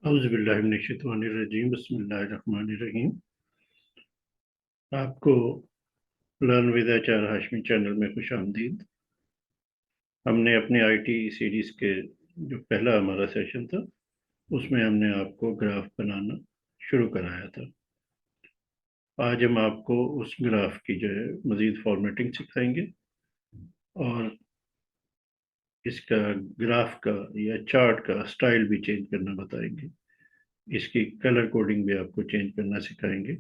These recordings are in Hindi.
औज़ुबिल्लाहिमिनश्शैतानिर्रजीम बिस्मिल्लाहिर्रहमानिर्रहीम। आपको learn with HR Hashmi channel में खुशामदीद। हमने अपने आईटी सीरीज़ के जो पहला हमारा सेशन था उसमें हमने आपको ग्राफ बनाना शुरू कराया था। आज हम आपको उस ग्राफ की जो है मज़ीद फॉर्मेटिंग सिखाएंगे और इसका ग्राफ का या चार्ट का स्टाइल भी चेंज करना बताएंगे। इसकी कलर कोडिंग भी आपको चेंज करना सिखाएंगे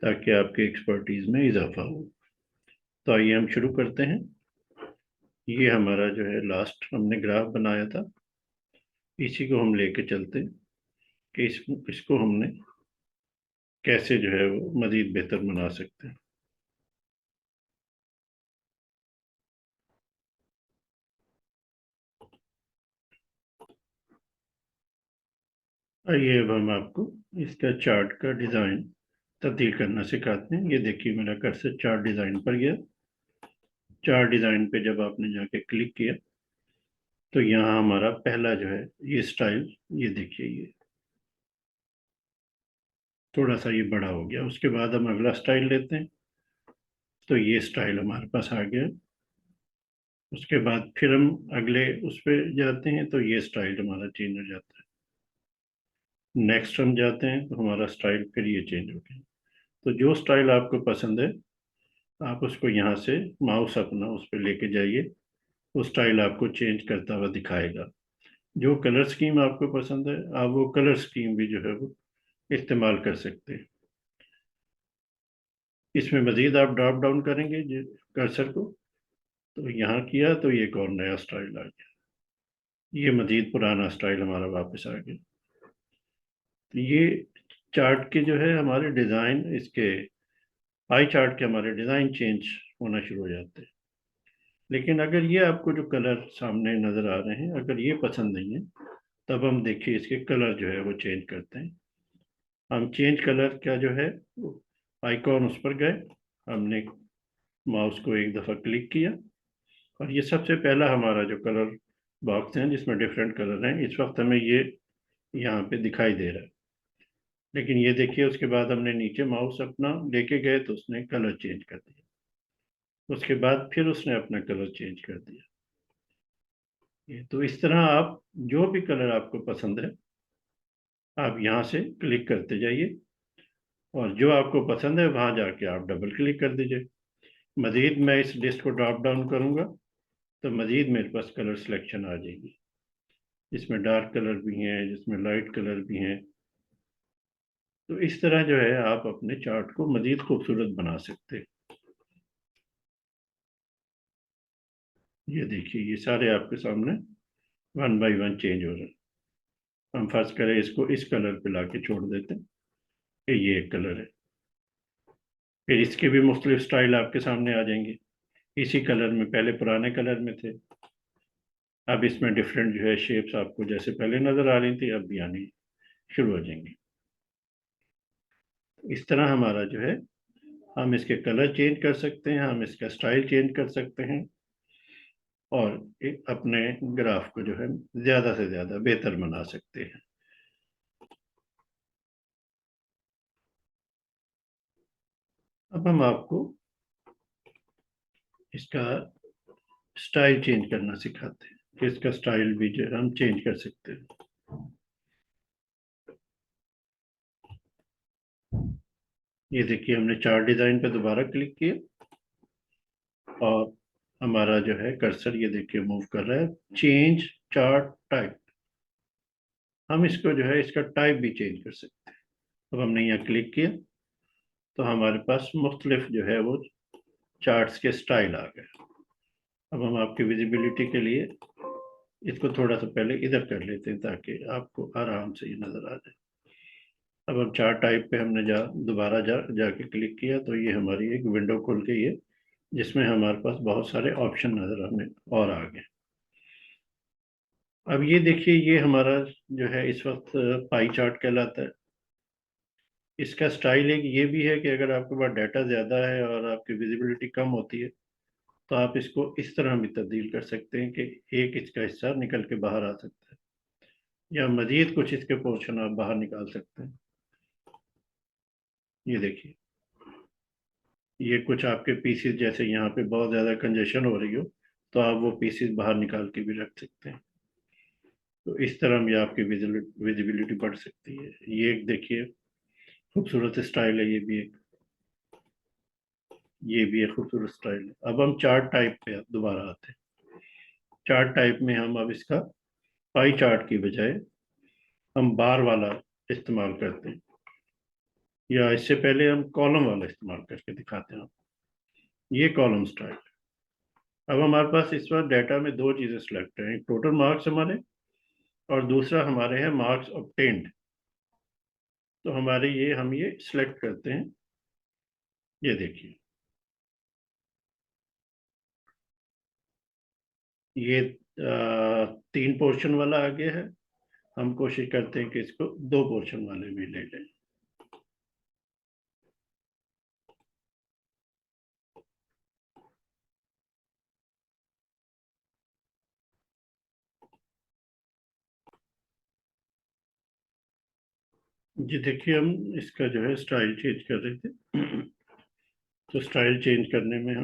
ताकि आपके एक्सपर्टीज़ में इजाफा हो। तो आइए हम शुरू करते हैं। ये हमारा जो है लास्ट हमने ग्राफ बनाया था, इसी को हम लेके चलते हैं कि इसको हमने कैसे जो है वो मज़ीद बेहतर बना सकते हैं। आइए अब हम आपको इसका चार्ट का डिज़ाइन तब्दील करना सिखाते हैं। ये देखिए मेरा कर्सर चार्ट डिज़ाइन पर गया। चार्ट डिज़ाइन पे जब आपने जाके क्लिक किया तो यहाँ हमारा पहला जो है ये स्टाइल, ये देखिए ये थोड़ा सा ये बड़ा हो गया। उसके बाद हम अगला स्टाइल लेते हैं तो ये स्टाइल हमारे पास आ गया। उसके बाद फिर हम अगले उस पर जाते हैं तो ये स्टाइल हमारा चेंज हो जाता है। नेक्स्ट हम जाते हैं तो हमारा स्टाइल फिर ये चेंज हो गया। तो जो स्टाइल आपको पसंद है आप उसको यहाँ से माउस अपना उस पर लेके जाइए, वो स्टाइल आपको चेंज करता हुआ दिखाएगा। जो कलर स्कीम आपको पसंद है आप वो कलर स्कीम भी जो है वो इस्तेमाल कर सकते हैं। इसमें मज़ीद आप ड्रॉप डाउन करेंगे कर्सर को तो यहाँ किया तो ये एक और नया स्टाइल आ गया। ये मज़ीद पुराना स्टाइल हमारा वापस आ गया। तो ये चार्ट के जो है हमारे डिज़ाइन, इसके पाई चार्ट के हमारे डिज़ाइन चेंज होना शुरू हो जाते हैं। लेकिन अगर ये आपको जो कलर सामने नज़र आ रहे हैं अगर ये पसंद नहीं है तब हम देखिए इसके कलर जो है वो चेंज करते हैं। हम चेंज कलर क्या जो है आइकॉन उस पर गए, हमने माउस को एक दफ़ा क्लिक किया और ये सबसे पहला हमारा जो कलर बॉक्स है जिसमें डिफरेंट कलर हैं इस वक्त हमें ये यहाँ पे दिखाई दे रहा है। लेकिन ये देखिए उसके बाद हमने नीचे माउस अपना लेके गए तो उसने कलर चेंज कर दिया। उसके बाद फिर उसने अपना कलर चेंज कर दिया। ये तो इस तरह आप जो भी कलर आपको पसंद है आप यहाँ से क्लिक करते जाइए और जो आपको पसंद है वहाँ जाके आप डबल क्लिक कर दीजिए। मज़ीद मैं इस लिस्ट को ड्रॉप डाउन करूँगा तो मज़ीद मेरे पास कलर सिलेक्शन आ जाएगी। इसमें डार्क कलर भी हैं, जिसमें लाइट कलर भी हैं। तो इस तरह जो है आप अपने चार्ट को मज़ीद खूबसूरत बना सकते हैं। ये देखिए ये सारे आपके सामने वन बाय वन चेंज हो रहे हैं। हम फर्ज करें इसको इस कलर पे लाके छोड़ देते हैं कि ये एक कलर है। फिर इसके भी मुख्तलिफ स्टाइल आपके सामने आ जाएंगे। इसी कलर में पहले पुराने कलर में थे, अब इसमें डिफरेंट जो है शेप्स आपको जैसे पहले नज़र आ रही थी अब भी आनी शुरू हो जाएंगी। इस तरह हमारा जो है हम इसके कलर चेंज कर सकते हैं, हम इसका स्टाइल चेंज कर सकते हैं और अपने ग्राफ को जो है ज़्यादा से ज़्यादा बेहतर बना सकते हैं। अब हम आपको इसका स्टाइल चेंज करना सिखाते हैं कि इसका स्टाइल भी जो है हम चेंज कर सकते हैं। ये देखिए हमने चार्ट डिज़ाइन पे दोबारा क्लिक किया और हमारा जो है कर्सर ये देखिए मूव कर रहा है। चेंज चार्ट टाइप, हम इसको जो है इसका टाइप भी चेंज कर सकते हैं। अब हमने यहाँ क्लिक किया तो हमारे पास मुख्तलिफ जो है वो चार्ट्स के स्टाइल आ गए। अब हम आपकी विजिबिलिटी के लिए इसको थोड़ा सा पहले इधर कर लेते हैं ताकि आपको आराम से ये नज़र आ जाए। अब हम चार्ट टाइप पे हमने दोबारा जाके क्लिक किया तो ये हमारी एक विंडो खुल गई है जिसमें हमारे पास बहुत सारे ऑप्शन नज़र आने और आ गए। अब ये देखिए ये हमारा जो है इस वक्त पाई चार्ट कहलाता है। इसका स्टाइल एक ये भी है कि अगर आपके पास डाटा ज़्यादा है और आपकी विजिबिलिटी कम होती है तो आप इसको इस तरह भी तब्दील कर सकते हैं कि एक इसका हिस्सा निकल के बाहर आ सकता है। या मजीद कुछ इसके पोर्शन आप बाहर निकाल सकते हैं। ये देखिए, ये कुछ आपके पीसीस, जैसे यहाँ पे बहुत ज़्यादा कंजेशन हो रही हो तो आप वो पीसीस बाहर निकाल के भी रख सकते हैं। तो इस तरह भी आपकी विजिबिलिटी बढ़ सकती है। ये एक देखिए खूबसूरत स्टाइल है, ये भी एक खूबसूरत स्टाइल है। अब हम चार्ट टाइप पे दोबारा आते हैं। चार्ट टाइप में हम अब इसका पाई चार्ट की बजाय हम बार वाला इस्तेमाल करते हैं, या इससे पहले हम कॉलम वाला इस्तेमाल करके दिखाते हैं। ये कॉलम स्टाइल। अब हमारे पास इस वक्त डाटा में दो चीज़ें सिलेक्ट हैं, एक टोटल मार्क्स हमारे, और दूसरा हमारे हैं मार्क्स ऑब्टेन्ड। तो हमारे ये हम ये सिलेक्ट करते हैं। ये देखिए, ये 3 पोर्शन वाला आगे है। हम कोशिश करते हैं कि इसको 2 पोर्शन वाले भी ले लें। जी देखिए, हम इसका जो है स्टाइल चेंज कर रहे थे। तो स्टाइल चेंज करने में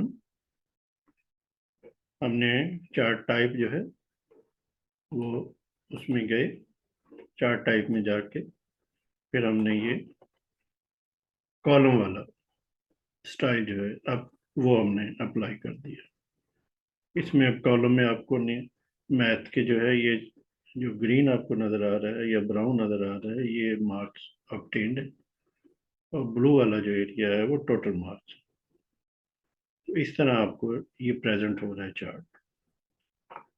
हमने चार्ट टाइप जो है वो उसमें गए, चार्ट टाइप में जाके फिर हमने ये कॉलम वाला स्टाइल जो है अब वो हमने अप्लाई कर दिया। इसमें अब कॉलम में आपको ने मैथ के जो है ये जो ग्रीन आपको नजर आ रहा है या ब्राउन नजर आ रहा है, ये मार्क्स ऑब्टेन्ड है। और ब्लू वाला जो एरिया है वो टोटल मार्क्स। तो इस तरह आपको ये प्रेजेंट हो रहा है चार्ट।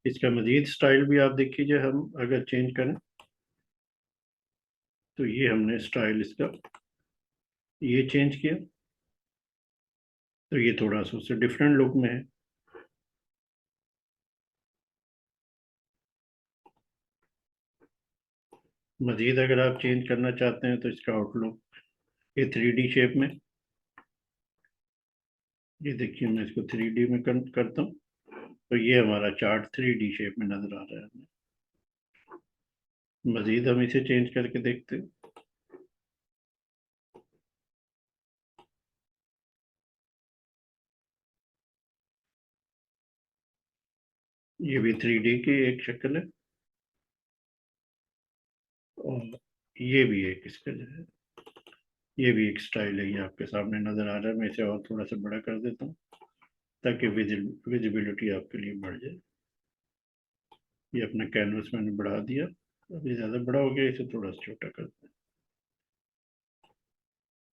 इसका मजीद स्टाइल भी आप देख लीजिए, हम अगर चेंज करें तो ये हमने स्टाइल इसका ये चेंज किया तो ये थोड़ा सा उससे डिफरेंट लुक में है। मजीद अगर आप चेंज करना चाहते हैं तो इसका आउटलुक ये 3D शेप में, ये देखिए मैं इसको 3D में करता हूँ तो ये हमारा चार्ट 3D शेप में नजर आ रहा है। मजीद हम इसे चेंज करके देखते हैं। ये भी 3D की एक शक्ल है, और ये भी एक इसका जो है ये भी एक स्टाइल है। ये आपके सामने नजर आ रहा है। मैं इसे और थोड़ा सा बड़ा कर देता हूँ ताकि विजिबिलिटी आपके लिए बढ़ जाए। ये अपना कैनवस मैंने बढ़ा दिया। अभी ज़्यादा बड़ा हो गया, इसे थोड़ा सा छोटा कर दें।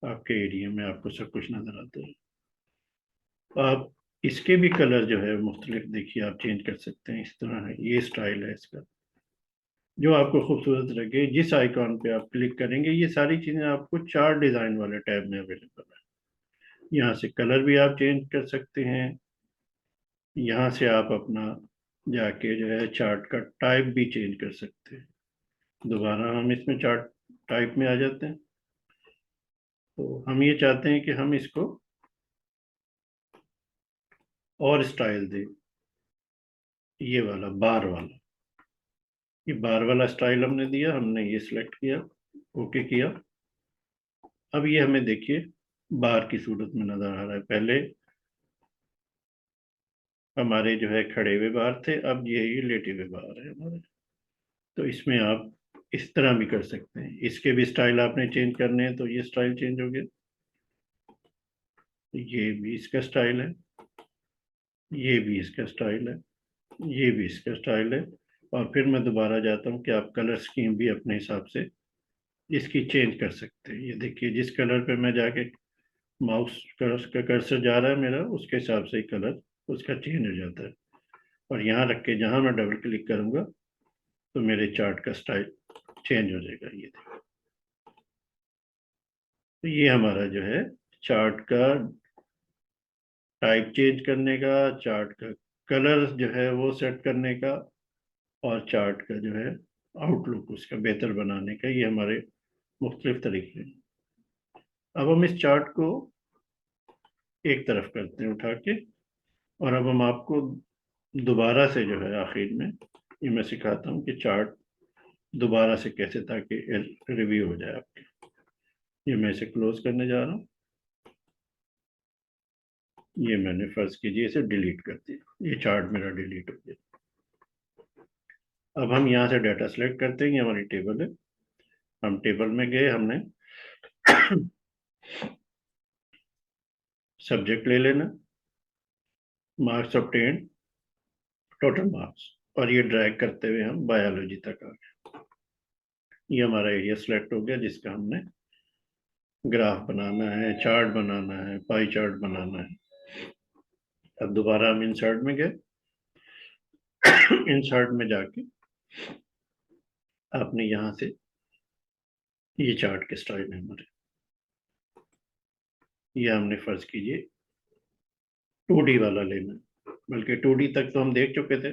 आपके एरिया में आपको सब कुछ नजर आता है। आप इसके भी कलर जो है मुख्तलिफ देखिए आप चेंज कर सकते हैं। इस तरह है, ये स्टाइल है इसका, जो आपको खूबसूरत लगे। जिस आइकॉन पे आप क्लिक करेंगे ये सारी चीज़ें आपको चार्ट डिज़ाइन वाले टैब में अवेलेबल है। यहाँ से कलर भी आप चेंज कर सकते हैं। यहाँ से आप अपना जाके जो है चार्ट का टाइप भी चेंज कर सकते हैं। दोबारा हम इसमें चार्ट टाइप में आ जाते हैं। तो हम ये चाहते हैं कि हम इसको और स्टाइल दें, ये वाला बार वाला। ये बार वाला स्टाइल हमने दिया, हमने ये सिलेक्ट किया, ओके किया। अब ये हमें देखिए बार की सूरत में नजर आ रहा है। पहले हमारे जो है खड़े हुए बार थे, अब ये लेटे हुए बार है हमारे। तो इसमें आप इस तरह भी कर सकते हैं। इसके भी स्टाइल आपने चेंज करने हैं तो ये स्टाइल चेंज हो गया। ये भी इसका स्टाइल है, ये भी इसका स्टाइल है, ये भी इसका स्टाइल है। और फिर मैं दोबारा जाता हूँ कि आप कलर स्कीम भी अपने हिसाब से इसकी चेंज कर सकते हैं। ये देखिए जिस कलर पे मैं जाके माउस का कर्सर जा रहा है मेरा, उसके हिसाब से ही कलर उसका चेंज हो जाता है। और यहाँ रख के जहाँ मैं डबल क्लिक करूँगा तो मेरे चार्ट का स्टाइल चेंज हो जाएगा। ये देखिए, तो ये हमारा जो है चार्ट का टाइप चेंज करने का, चार्ट का कलर जो है वो सेट करने का, और चार्ट का जो है आउटलुक उसका बेहतर बनाने का, ये हमारे मुख्तलिफ तरीके हैं। अब हम इस चार्ट को एक तरफ करते हैं उठा के, और अब हम आपको दोबारा से जो है आखिर में ये मैं सिखाता हूँ कि चार्ट दोबारा से कैसे, ताकि रिव्यू हो जाए आपके। ये मैं इसे क्लोज करने जा रहा हूँ। ये मैंने फर्ज कीजिए इसे डिलीट कर दिया, ये चार्ट मेरा डिलीट हो गया। अब हम यहाँ से डाटा सेलेक्ट करते हैं, ये हमारी टेबल है। हम टेबल में गए, हमने सब्जेक्ट ले लेना, मार्क्स ऑब्टेन्ड, टोटल मार्क्स, और ये ड्रैग करते हुए हम बायोलॉजी तक आ गए। ये हमारा एरिया सेलेक्ट हो गया जिसका हमने ग्राफ बनाना है, चार्ट बनाना है, पाई चार्ट बनाना है। अब दोबारा हम इंसर्ट में गए। इंसर्ट में जाके आपने यहाँ से ये चार्ट के स्टाइल है हमारे, ये हमने फर्ज कीजिए 2D वाला लेना, बल्कि 2D तक तो हम देख चुके थे।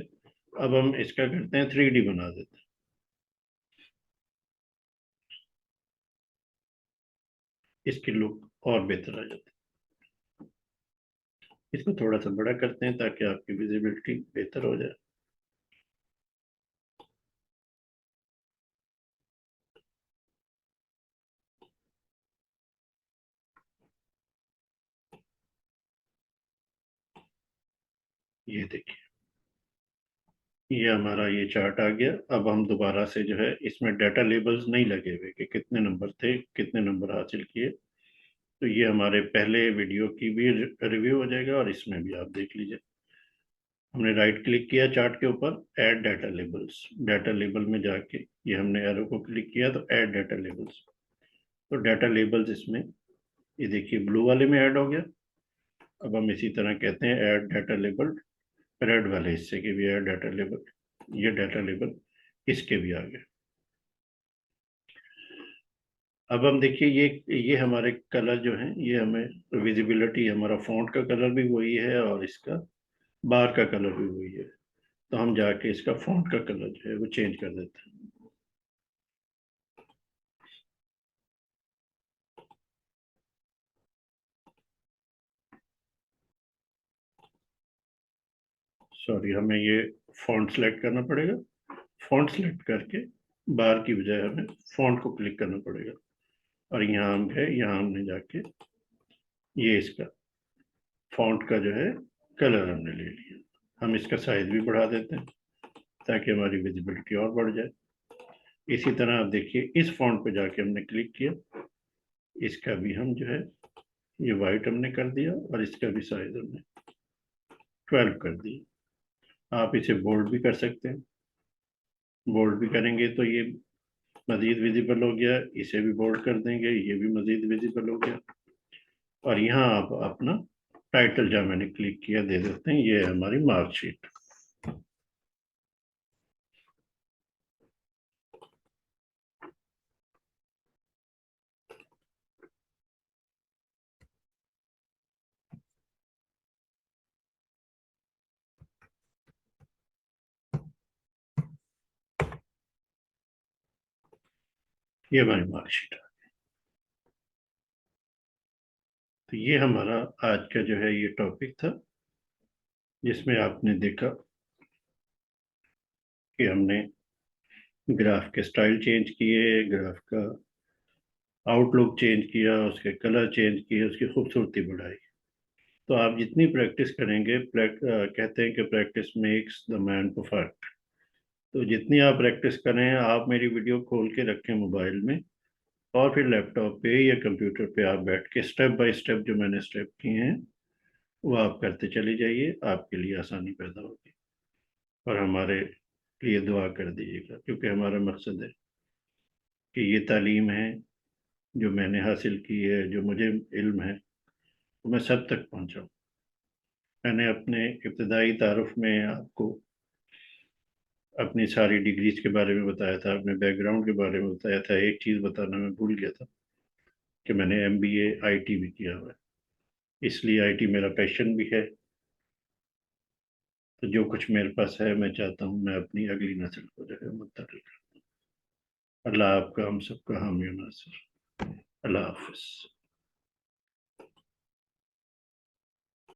अब हम इसका करते हैं 3D बना देते हैं। इसकी लुक और बेहतर आ जाती है। इसको थोड़ा सा बड़ा करते हैं ताकि आपकी विजिबिलिटी बेहतर हो जाए। ये देखिए, ये हमारा ये चार्ट आ गया। अब हम दोबारा से जो है, इसमें डाटा लेबल्स नहीं लगे हुए कि कितने नंबर थे, कितने नंबर हासिल किए। तो ये हमारे पहले वीडियो की भी रिव्यू हो जाएगा और इसमें भी आप देख लीजिए। हमने राइट क्लिक किया चार्ट के ऊपर, add data labels, data label में जाके ये हमने एरो को क्लिक किया तो ऐड डाटा लेबल्स। तो डाटा लेबल्स इसमें, ये देखिए ब्लू वाले में ऐड हो गया। अब हम इसी तरह कहते हैं ऐड डाटा लेबल रेड वाले हिस्से के भी ऐड डाटा लेबल, ये डाटा लेबल इसके भी आ गए। अब हम देखिए ये हमारे कलर जो हैं, ये हमें विजिबिलिटी, हमारा फॉन्ट का कलर भी वही है और इसका बार का कलर भी वही है। तो हम जाके इसका फॉन्ट का कलर जो है वो चेंज कर देते हैं। सॉरी, हमें ये फॉन्ट सेलेक्ट करना पड़ेगा। फॉन्ट सेलेक्ट करके बार की बजाय हमें फॉन्ट को क्लिक करना पड़ेगा। और यहाँ हम है, यहाँ हमने जाके ये इसका फॉन्ट का जो है कलर हमने ले लिया। हम इसका साइज भी बढ़ा देते हैं ताकि हमारी विजिबिलिटी और बढ़ जाए। इसी तरह आप देखिए, इस फॉन्ट पे जाके हमने क्लिक किया, इसका भी हम जो है ये वाइट हमने कर दिया और इसका भी साइज हमने 12 कर दिया। आप इसे बोल्ड भी कर सकते हैं। बोल्ड भी करेंगे तो ये मजीद विजिबल हो गया, इसे भी बोल्ड कर देंगे, ये भी मजीद विजिबल हो गया। और यहाँ आप अपना टाइटल जहाँ मैंने क्लिक किया दे देते हैं, ये है हमारी मार्कशीट। ये हमारी मार्कशीट है। तो ये हमारा आज का जो है ये टॉपिक था, जिसमें आपने देखा कि हमने ग्राफ के स्टाइल चेंज किए, ग्राफ का आउटलुक चेंज किया, उसके कलर चेंज किए, उसकी खूबसूरती बढ़ाई। तो आप जितनी प्रैक्टिस करेंगे, कहते हैं कि practice makes the man perfect. तो जितनी आप प्रैक्टिस करें, आप मेरी वीडियो खोल के रखें मोबाइल में, और फिर लैपटॉप पे या कंप्यूटर पे आप बैठ के स्टेप बाय स्टेप जो मैंने स्टेप किए हैं वो आप करते चले जाइए, आपके लिए आसानी पैदा होगी। और हमारे लिए दुआ कर दीजिएगा, क्योंकि हमारा मकसद है कि ये तालीम है जो मैंने हासिल की है, जो मुझे इल्म है, वो मैं सब तक पहुंचाऊँ। मैंने अपने इब्तदाई तारुफ में आपको अपनी सारी डिग्रीज के बारे में बताया था, अपने बैकग्राउंड के बारे में बताया था। एक चीज़ बताना मैं भूल गया था कि मैंने MBA IT भी किया हुआ है, इसलिए IT मेरा पैशन भी है। तो जो कुछ मेरे पास है, मैं चाहता हूँ मैं अपनी अगली नस्ल को जो है मुंतकिल करूँ। अल्लाह आपका हम सबका हामी और नासिर। अल्लाह हाफिज़।